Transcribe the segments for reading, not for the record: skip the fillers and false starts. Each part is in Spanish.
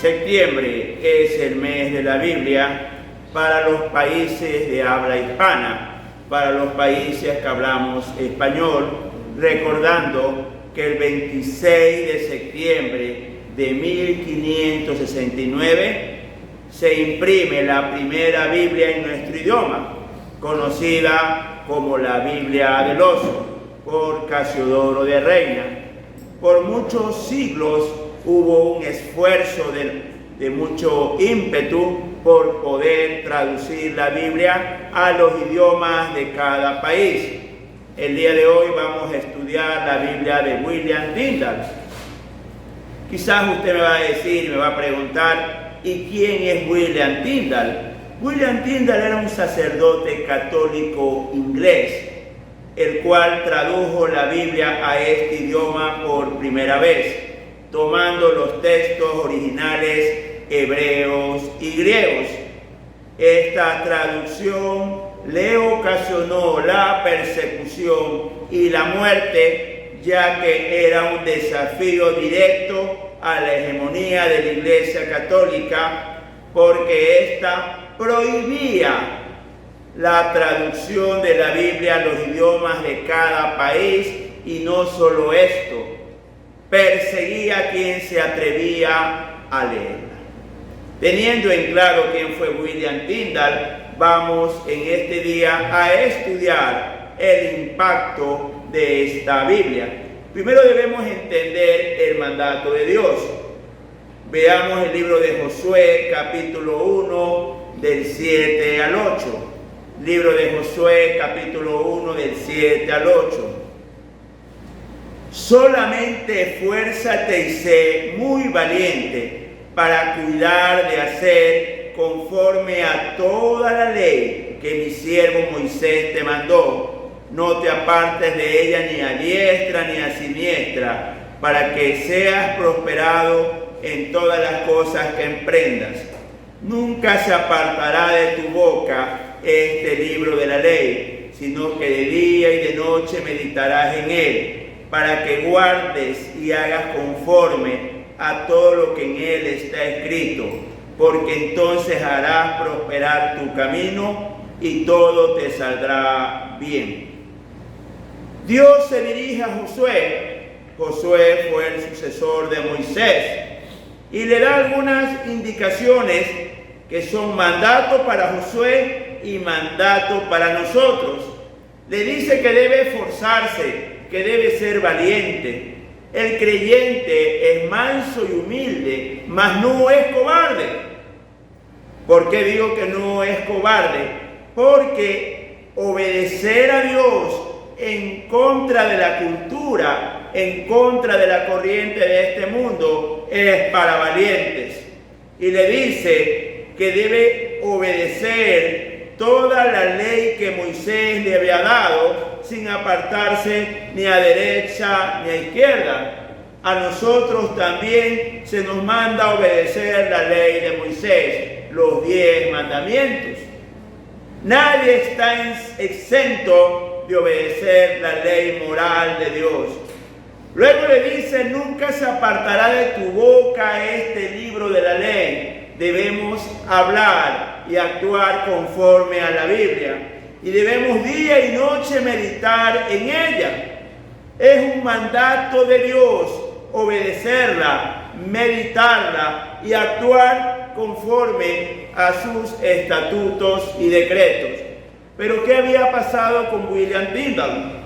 Septiembre es el mes de la Biblia para los países de habla hispana, para los países que hablamos español, recordando que el 26 de septiembre de 1569 se imprime la primera Biblia en nuestro idioma, conocida como la Biblia del Oso, por Casiodoro de Reina. Por muchos siglos hubo un esfuerzo de mucho ímpetu por poder traducir la Biblia a los idiomas de cada país. El día de hoy vamos a estudiar la Biblia de William Tyndale. Quizás usted me va a decir y me va a preguntar, ¿y quién es William Tyndale? William Tyndale era un sacerdote católico inglés, el cual tradujo la Biblia a este idioma por primera vez, tomando los textos originales hebreos y griegos. Esta traducción le ocasionó la persecución y la muerte, ya que era un desafío directo a la hegemonía de la Iglesia Católica, porque ésta prohibía la traducción de la Biblia a los idiomas de cada país, y no solo esto, perseguía a quien se atrevía a leerla. Teniendo en claro quién fue William Tyndale, vamos en este día a estudiar el impacto de esta Biblia. Primero debemos entender el mandato de Dios. Veamos el libro de Josué, capítulo 1, del 7 al 8. Libro de Josué, capítulo 1, del 7 al 8. Solamente esfuérzate y sé muy valiente para cuidar de hacer conforme a toda la ley que mi siervo Moisés te mandó. No te apartes de ella ni a diestra ni a siniestra, para que seas prosperado en todas las cosas que emprendas. Nunca se apartará de tu boca este libro de la ley, sino que de día y de noche meditarás en él, para que guardes y hagas conforme a todo lo que en él está escrito, porque entonces harás prosperar tu camino y todo te saldrá bien. Dios se dirige a Josué. Josué fue el sucesor de Moisés y le da algunas indicaciones que son mandato para Josué y mandato para nosotros. Le dice que debe esforzarse, que debe ser valiente. El creyente es manso y humilde, mas no es cobarde. ¿Por qué digo que no es cobarde? Porque obedecer a Dios en contra de la cultura, en contra de la corriente de este mundo, es para valientes. Y le dice que debe obedecer toda la ley que Moisés le había dado, sin apartarse ni a derecha ni a izquierda. A nosotros también se nos manda obedecer la ley de Moisés, los 10 mandamientos. Nadie está exento de obedecer la ley moral de Dios. Luego le dice, nunca se apartará de tu boca este libro de la ley. Debemos hablar y actuar conforme a la Biblia. Y debemos día y noche meditar en ella. Es un mandato de Dios obedecerla, meditarla y actuar conforme a sus estatutos y decretos. Pero ¿qué había pasado con William Tyndale?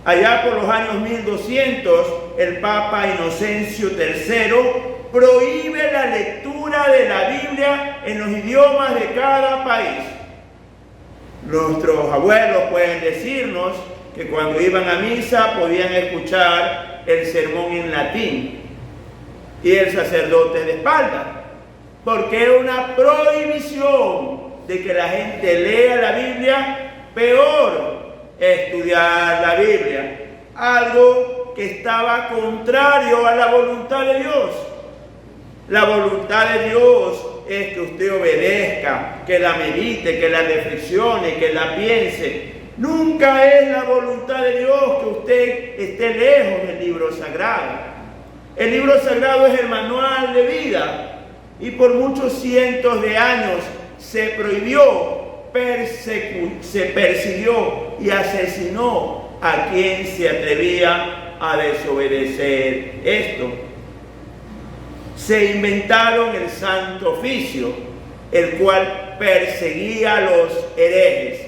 Allá por los años 1200, el Papa Inocencio III prohíbe la lectura de la Biblia en los idiomas de cada país. Nuestros abuelos pueden decirnos que cuando iban a misa podían escuchar el sermón en latín y el sacerdote de espalda, porque era una prohibición de que la gente lea la Biblia, peor estudiar la Biblia, algo que estaba contrario a la voluntad de Dios. La voluntad de Dios es que usted obedezca, que la medite, que la reflexione, que la piense. Nunca es la voluntad de Dios que usted esté lejos del libro sagrado. El libro sagrado es el manual de vida. y por muchos cientos de años se prohibió, se persiguió y asesinó a quien se atrevía a desobedecer esto. Se inventaron el Santo Oficio, el cual perseguía a los herejes,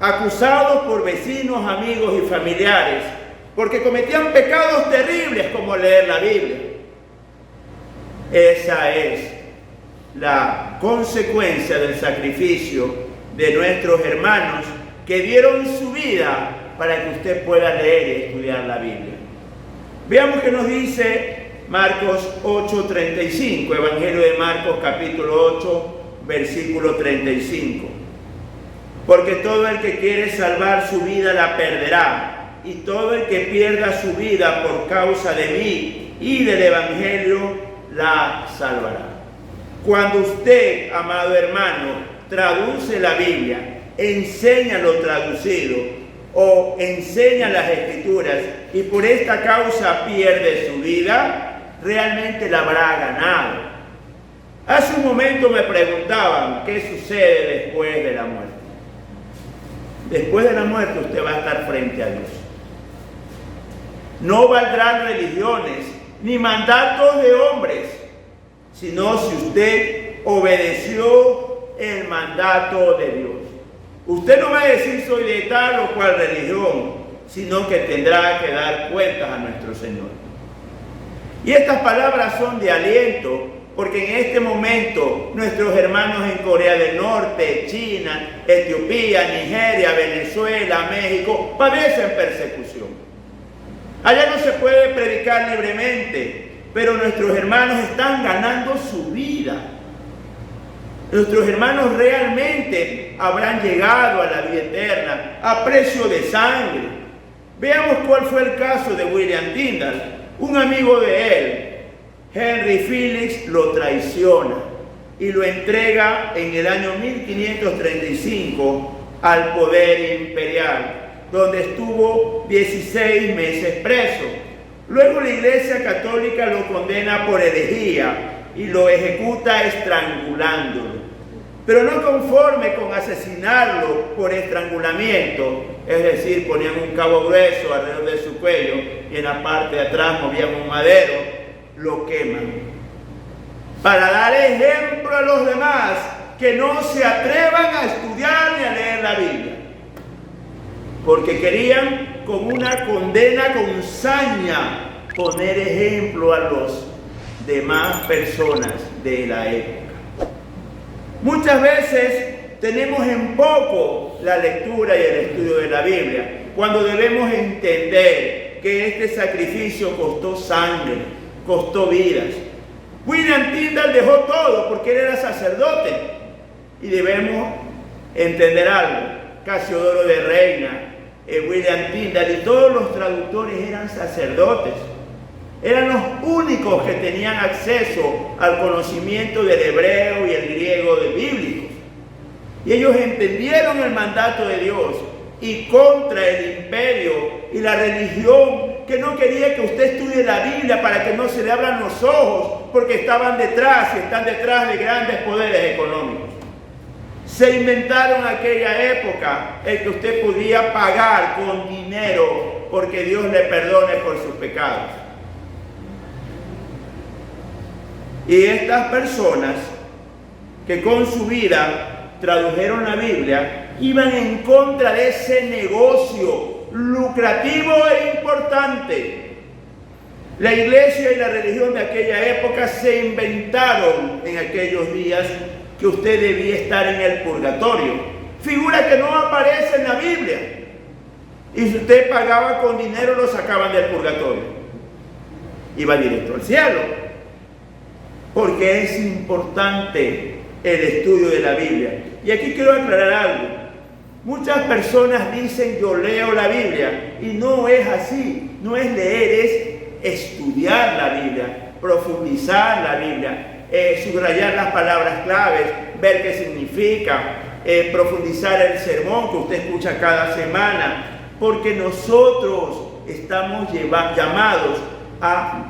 acusados por vecinos, amigos y familiares, porque cometían pecados terribles como leer la Biblia. Esa es la consecuencia del sacrificio de nuestros hermanos que dieron su vida para que usted pueda leer y estudiar la Biblia. Veamos qué nos dice Marcos 8:35, Evangelio de Marcos capítulo 8, versículo 35. Porque todo el que quiere salvar su vida la perderá, y todo el que pierda su vida por causa de mí y del Evangelio la salvará. Cuando usted, amado hermano, traduce la Biblia, enseña lo traducido o enseña las Escrituras y por esta causa pierde su vida, realmente la habrá ganado. Hace un momento me preguntaban qué sucede después de la muerte. Después de la muerte usted va a estar frente a Dios. No valdrán religiones ni mandatos de hombres, sino si usted obedeció el mandato de Dios. Usted no va a decir soy de tal o cual religión, sino que tendrá que dar cuentas a nuestro Señor. Y estas palabras son de aliento, porque en este momento nuestros hermanos en Corea del Norte, China, Etiopía, Nigeria, Venezuela, México, padecen persecución. Allá no se puede predicar libremente, pero nuestros hermanos están ganando su vida. Nuestros hermanos realmente habrán llegado a la vida eterna a precio de sangre. Veamos cuál fue el caso de William Tyndale. Un amigo de él, Henry Phillips, lo traiciona y lo entrega en el año 1535 al poder imperial, donde estuvo 16 meses preso. Luego la Iglesia Católica lo condena por herejía y lo ejecuta estrangulándolo. Pero no conforme con asesinarlo por estrangulamiento, es decir, ponían un cabo grueso alrededor de su cuello y en la parte de atrás movían un madero, lo queman. Para dar ejemplo a los demás que no se atrevan a estudiar ni a leer la Biblia. Porque querían con una condena con saña poner ejemplo a los demás personas de la época. Muchas veces tenemos en poco la lectura y el estudio de la Biblia, cuando debemos entender que este sacrificio costó sangre, costó vidas. William Tyndale dejó todo porque él era sacerdote. Y debemos entender algo. Casiodoro de Reina, William Tyndale y todos los traductores eran sacerdotes. Eran los únicos que tenían acceso al conocimiento del hebreo y el griego del bíblico. Y ellos entendieron el mandato de Dios y contra el imperio y la religión que no quería que usted estudie la Biblia para que no se le abran los ojos, porque estaban detrás y están detrás de grandes poderes económicos. Se inventaron aquella época el que usted podía pagar con dinero porque Dios le perdone por sus pecados. Y estas personas que con su vida tradujeron la Biblia iban en contra de ese negocio lucrativo e importante. La iglesia y la religión de aquella época se inventaron en aquellos días que usted debía estar en el purgatorio, figura que no aparece en la Biblia. Y si usted pagaba con dinero, lo sacaban del purgatorio, iba directo al cielo. Porque es importante el estudio de la Biblia. Y aquí quiero aclarar algo. Muchas personas dicen yo leo la Biblia y no es así. No es leer, es estudiar la Biblia, profundizar la Biblia, subrayar las palabras claves, ver qué significa, profundizar el sermón que usted escucha cada semana. Porque nosotros estamos llamados a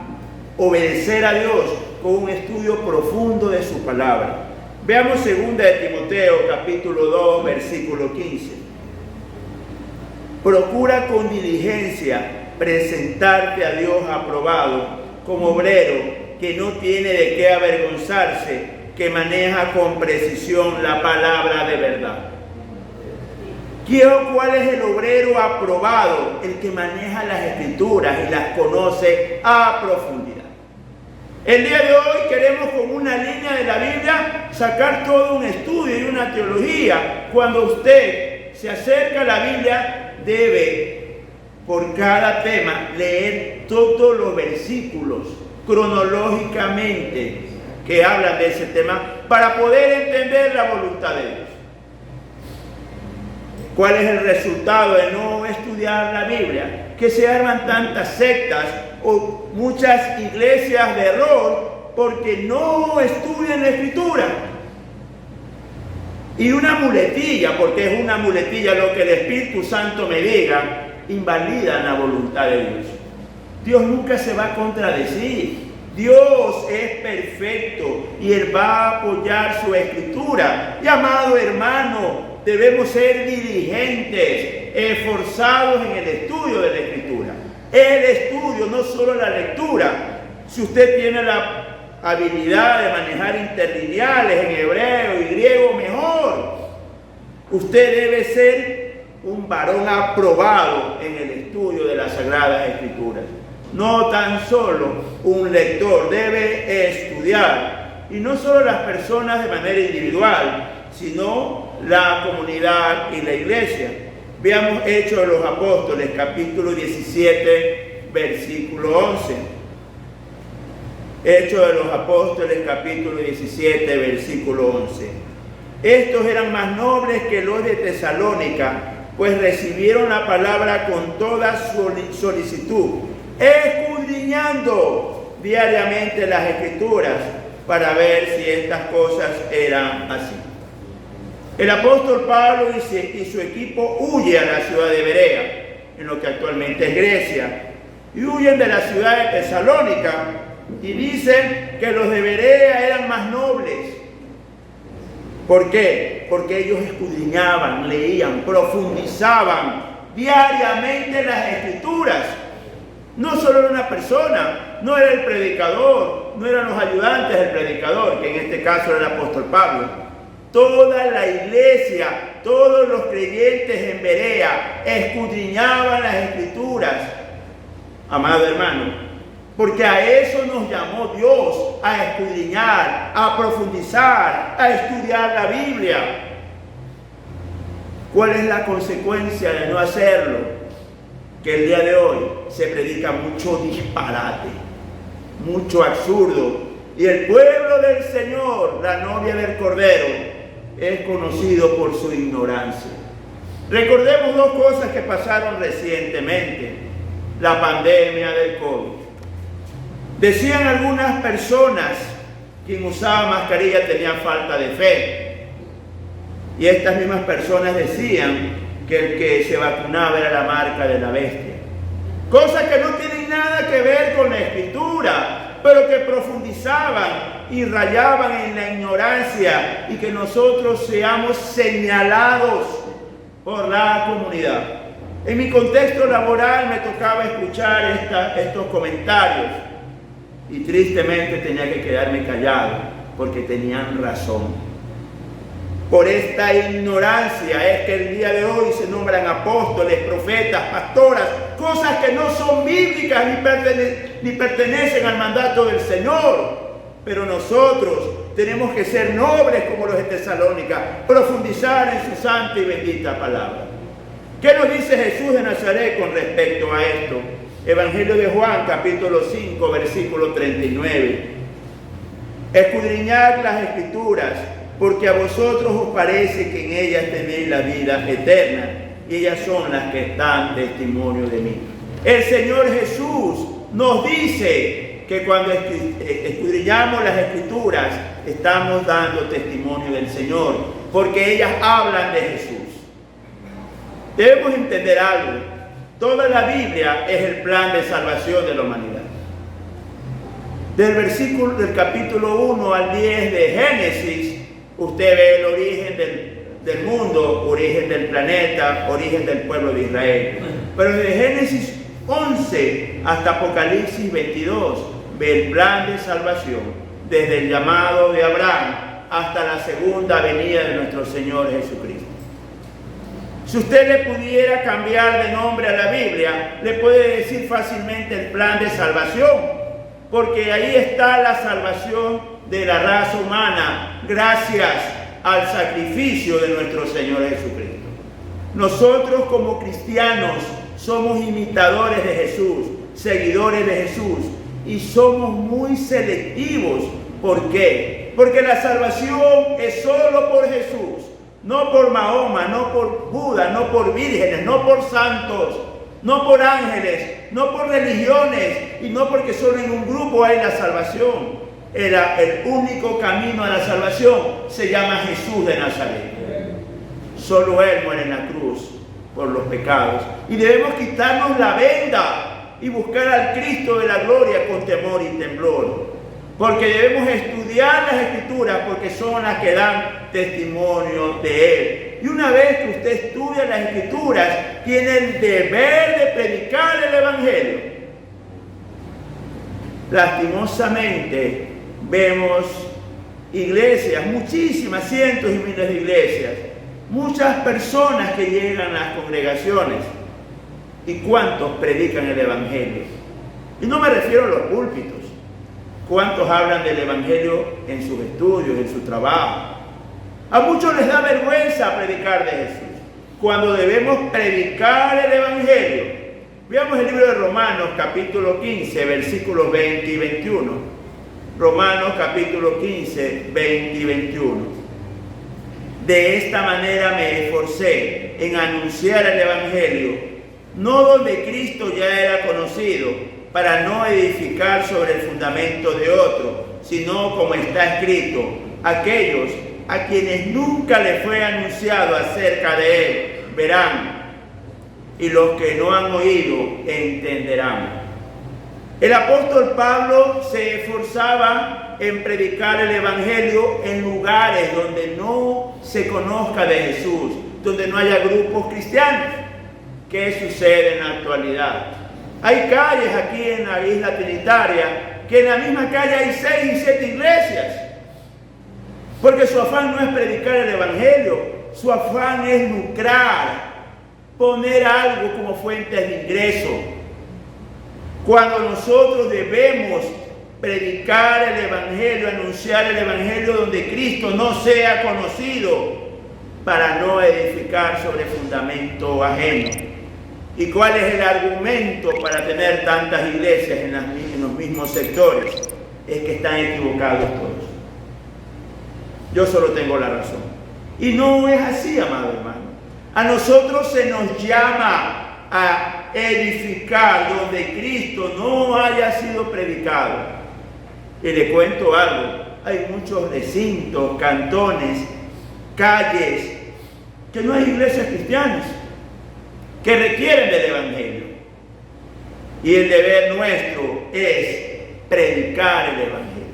obedecer a Dios con un estudio profundo de su palabra. Veamos 2 de Timoteo, capítulo 2, versículo 15. Procura con diligencia presentarte a Dios aprobado, como obrero que no tiene de qué avergonzarse, que maneja con precisión la palabra de verdad. ¿Cuál es el obrero aprobado? El que maneja las escrituras y las conoce a profundidad. El día de hoy queremos con una línea de la Biblia sacar todo un estudio y una teología. Cuando usted se acerca a la Biblia, debe por cada tema leer todos los versículos cronológicamente que hablan de ese tema para poder entender la voluntad de Dios. ¿Cuál es el resultado de no estudiar la Biblia? Que se arman tantas sectas o muchas iglesias de error porque no estudian la Escritura. Y una muletilla, porque es una muletilla lo que el Espíritu Santo me diga, invalida la voluntad de Dios. Dios nunca se va a contradecir. Dios es perfecto y Él va a apoyar su Escritura. Y amado hermano, debemos ser diligentes, esforzados en el estudio de la Escritura. El estudio, no solo la lectura. Si usted tiene la habilidad de manejar interlineales en hebreo y griego, mejor. Usted debe ser un varón aprobado en el estudio de las Sagradas Escrituras. No tan solo un lector, debe estudiar. Y no solo las personas de manera individual, sino la comunidad y la iglesia. Veamos Hechos de los Apóstoles, capítulo 17, versículo 11. Hechos de los Apóstoles, capítulo 17, versículo 11. Estos eran más nobles que los de Tesalónica, pues recibieron la palabra con toda solicitud, escudriñando diariamente las Escrituras para ver si estas cosas eran así. El apóstol Pablo y su equipo huyen a la ciudad de Berea, en lo que actualmente es Grecia, y huyen de la ciudad de Tesalónica, y dicen que los de Berea eran más nobles. ¿Por qué? Porque ellos escudriñaban, leían, profundizaban diariamente las Escrituras. No solo era una persona, no era el predicador, no eran los ayudantes del predicador, que en este caso era el apóstol Pablo. Toda la iglesia, todos los creyentes en Berea escudriñaban las Escrituras, amado hermano, porque a eso nos llamó Dios, a escudriñar, a profundizar, a estudiar la Biblia. ¿Cuál es la consecuencia de no hacerlo? Que el día de hoy se predica mucho disparate, mucho absurdo, y el pueblo del Señor, la novia del Cordero, es conocido por su ignorancia. Recordemos dos cosas que pasaron recientemente: la pandemia del COVID. Decían algunas personas que quien usaba mascarilla tenía falta de fe, y estas mismas personas decían que el que se vacunaba era la marca de la bestia. Cosas que no tienen nada que ver con la Escritura, pero que profundizaban y rayaban en la ignorancia, y que nosotros seamos señalados por la comunidad. En mi contexto laboral me tocaba escuchar estos comentarios, y tristemente tenía que quedarme callado porque tenían razón. Por esta ignorancia es que el día de hoy se nombran apóstoles, profetas, pastoras, cosas que no son bíblicas ni pertenecen al mandato del Señor. Pero nosotros tenemos que ser nobles como los de Tesalónica, profundizar en su santa y bendita palabra. ¿Qué nos dice Jesús de Nazaret con respecto a esto? Evangelio de Juan, capítulo 5, versículo 39. Escudriñad las Escrituras, porque a vosotros os parece que en ellas tenéis la vida eterna, y ellas son las que dan testimonio de mí. El Señor Jesús nos dice que cuando escudriñamos las Escrituras, estamos dando testimonio del Señor, porque ellas hablan de Jesús. Debemos entender algo: toda la Biblia es el plan de salvación de la humanidad. Del capítulo 1 al 10 de Génesis, usted ve el origen del mundo, origen del planeta, origen del pueblo de Israel. Pero desde Génesis 11 hasta Apocalipsis 22, ve el plan de salvación, desde el llamado de Abraham hasta la segunda venida de nuestro Señor Jesucristo. Si usted le pudiera cambiar de nombre a la Biblia, le puede decir fácilmente el plan de salvación, porque ahí está la salvación de la raza humana, gracias al sacrificio de nuestro Señor Jesucristo. Nosotros como cristianos somos imitadores de Jesús, seguidores de Jesús, y somos muy selectivos. ¿Por qué? Porque la salvación es solo por Jesús, no por Mahoma, no por Buda, no por vírgenes, no por santos, no por ángeles, no por religiones, y no porque solo en un grupo hay la salvación. El único camino a la salvación se llama Jesús de Nazaret. Solo Él muere en la cruz por los pecados. Y debemos quitarnos la venda y buscar al Cristo de la gloria con temor y temblor. Porque debemos estudiar las Escrituras, porque son las que dan testimonio de Él. Y una vez que usted estudia las Escrituras, tiene el deber de predicar el Evangelio. Lastimosamente, vemos iglesias, muchísimas, cientos y miles de iglesias, muchas personas que llegan a las congregaciones. ¿Y cuántos predican el Evangelio? Y no me refiero a los púlpitos. ¿Cuántos hablan del Evangelio en sus estudios, en su trabajo? A muchos les da vergüenza predicar de Jesús, cuando debemos predicar el Evangelio. Veamos el libro de Romanos, capítulo 15, versículos 20 y 21. Romanos, capítulo 15, 20 y 21. De esta manera me esforcé en anunciar el Evangelio, no donde Cristo ya era conocido, para no edificar sobre el fundamento de otro, sino como está escrito, aquellos a quienes nunca les fue anunciado acerca de Él, verán, y los que no han oído, entenderán. El apóstol Pablo se esforzaba en predicar el Evangelio en lugares donde no se conozca de Jesús, donde no haya grupos cristianos. ¿Qué sucede en la actualidad? Hay calles aquí en la isla Trinitaria, que en la misma calle hay 6 y 7 iglesias. Porque su afán no es predicar el Evangelio, su afán es lucrar, poner algo como fuente de ingreso. Cuando nosotros debemos predicar el Evangelio, anunciar el Evangelio donde Cristo no sea conocido, para no edificar sobre fundamento ajeno. ¿Y cuál es el argumento para tener tantas iglesias en los mismos sectores? Es que están equivocados todos. Yo solo tengo la razón. Y no es así, amado hermano. A nosotros se nos llama a edificar donde Cristo no haya sido predicado. Y le cuento algo. Hay muchos recintos, cantones, calles, que no hay iglesias cristianas, que requieren del Evangelio. Y el deber nuestro es predicar el Evangelio.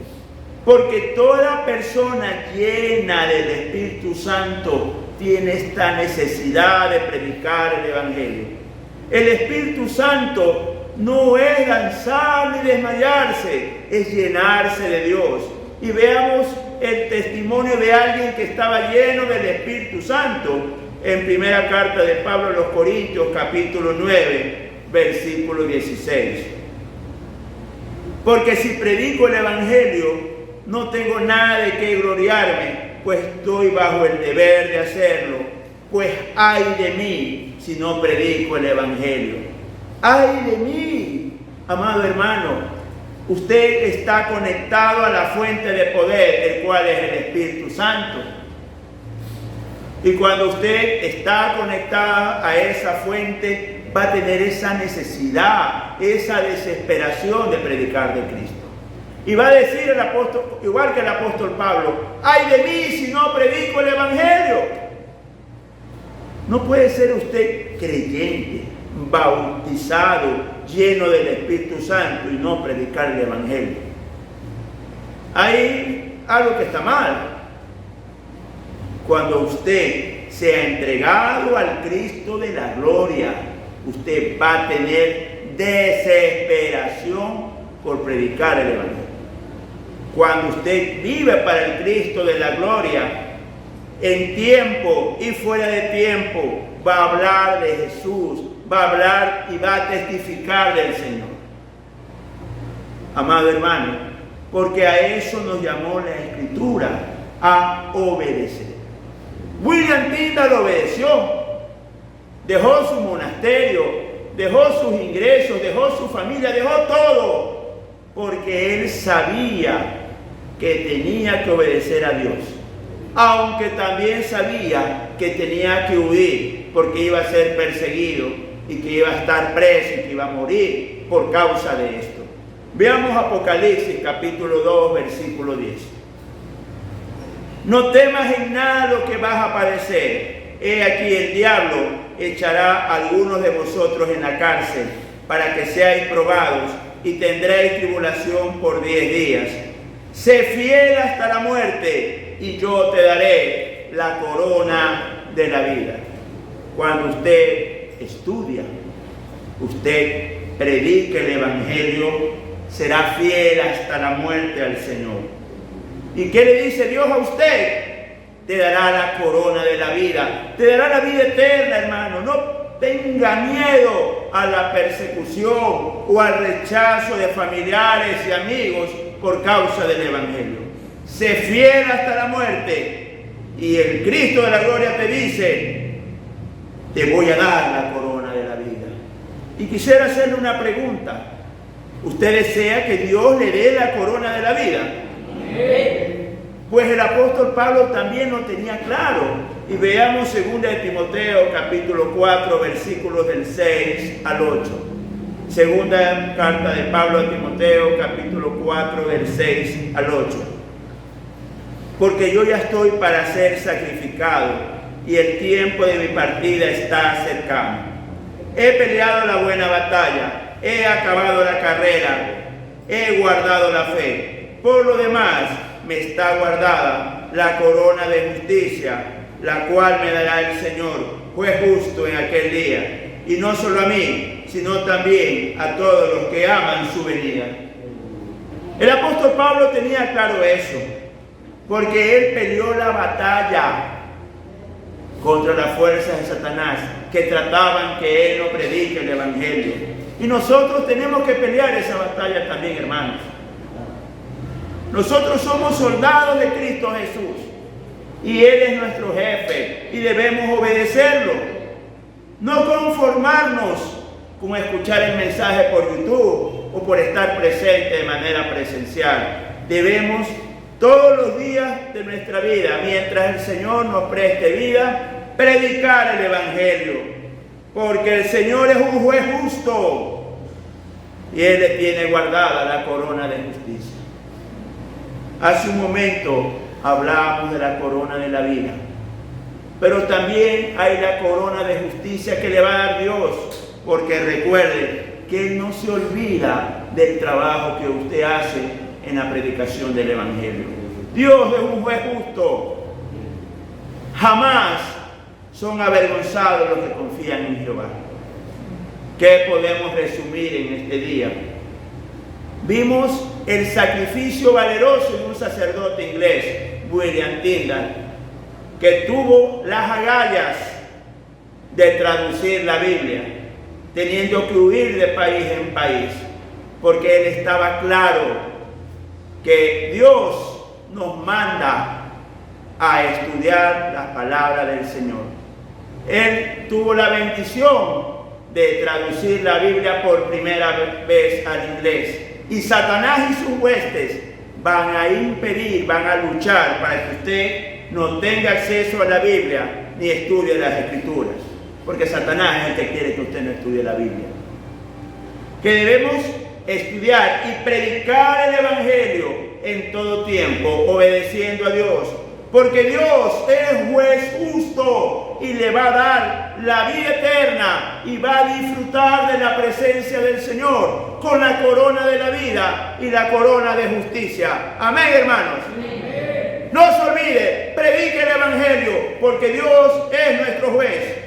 Porque toda persona llena del Espíritu Santo tiene esta necesidad de predicar el Evangelio. El Espíritu Santo no es danzar ni desmayarse, es llenarse de Dios. Y veamos el testimonio de alguien que estaba lleno del Espíritu Santo en primera carta de Pablo a los Corintios, capítulo 9, versículo 16. Porque si predico el Evangelio, no tengo nada de qué gloriarme, pues estoy bajo el deber de hacerlo. Pues ay de mí si no predico el Evangelio. Ay de mí, amado hermano. Usted está conectado a la fuente de poder, el cual es el Espíritu Santo. Y cuando usted está conectado a esa fuente, va a tener esa necesidad, esa desesperación de predicar de Cristo. Y va a decir el apóstol, igual que el apóstol Pablo, ay de mí si no predico el Evangelio. No puede ser usted creyente, bautizado, lleno del Espíritu Santo y no predicar el Evangelio. hay algo que está mal. Cuando usted se ha entregado al Cristo de la gloria, usted va a tener desesperación por predicar el Evangelio. Cuando usted vive para el Cristo de la gloria, en tiempo y fuera de tiempo, va a hablar de Jesús, va a hablar y va a testificar del Señor. Amado hermano, porque a eso nos llamó la Escritura, a obedecer. William Tyndale obedeció, dejó su monasterio, dejó sus ingresos, dejó su familia, dejó todo, porque él sabía que tenía que obedecer a Dios, aunque también sabía que tenía que huir, porque iba a ser perseguido y que iba a estar preso y que iba a morir por causa de esto. Veamos Apocalipsis capítulo 2, versículo 10. No temas en nada lo que vas a padecer. He aquí el diablo echará a algunos de vosotros en la cárcel para que seáis probados y tendréis tribulación por 10 días. Sé fiel hasta la muerte y yo te daré la corona de la vida. Cuando usted estudia, usted predica el Evangelio, será fiel hasta la muerte al Señor. ¿Y qué le dice Dios a usted? Te dará la corona de la vida, te dará la vida eterna, hermano. No tenga miedo a la persecución o al rechazo de familiares y amigos por causa del Evangelio. Sé fiel hasta la muerte y el Cristo de la gloria te dice, te voy a dar la corona de la vida. Y quisiera hacerle una pregunta. ¿Usted desea que Dios le dé la corona de la vida? Pues el apóstol Pablo también lo tenía claro. Y veamos 2 de Timoteo capítulo 4 versículos del 6 al 8. Segunda carta de Pablo a Timoteo capítulo 4 del 6 al 8. Porque yo ya estoy para ser sacrificado y el tiempo de mi partida está cercano. He peleado la buena batalla, he acabado la carrera, he guardado la fe. Por lo demás, me está guardada la corona de justicia, la cual me dará el Señor, juez justo en aquel día. Y no solo a mí, sino también a todos los que aman su venida. El apóstol Pablo tenía claro eso, porque él peleó la batalla contra las fuerzas de Satanás, que trataban que él no predique el Evangelio. Y nosotros tenemos que pelear esa batalla también, hermanos. Nosotros somos soldados de Cristo Jesús y Él es nuestro jefe y debemos obedecerlo. No conformarnos con escuchar el mensaje por YouTube o por estar presente de manera presencial. Debemos todos los días de nuestra vida, mientras el Señor nos preste vida, predicar el Evangelio, porque el Señor es un juez justo y Él le tiene guardada la corona de justicia. Hace un momento hablábamos de la corona de la vida, pero también hay la corona de justicia que le va a dar Dios, porque recuerde que Él no se olvida del trabajo que usted hace en la predicación del Evangelio. Dios es un juez justo. Jamás son avergonzados los que confían en Jehová. ¿Qué podemos resumir en este día? Vimos el sacrificio valeroso de un sacerdote inglés, William Tyndale, que tuvo las agallas de traducir la Biblia, teniendo que huir de país en país, porque él estaba claro que Dios nos manda a estudiar las palabras del Señor. Él tuvo la bendición de traducir la Biblia por primera vez al inglés. Y Satanás y sus huestes van a impedir, van a luchar para que usted no tenga acceso a la Biblia ni estudie las Escrituras. Porque Satanás es el que quiere que usted no estudie la Biblia. Que debemos estudiar y predicar el Evangelio en todo tiempo, obedeciendo a Dios, porque Dios es juez justo y le va a dar la vida eterna y va a disfrutar de la presencia del Señor con la corona de la vida y la corona de justicia. Amén, hermanos. Amén. No se olvide, predique el Evangelio, porque Dios es nuestro juez.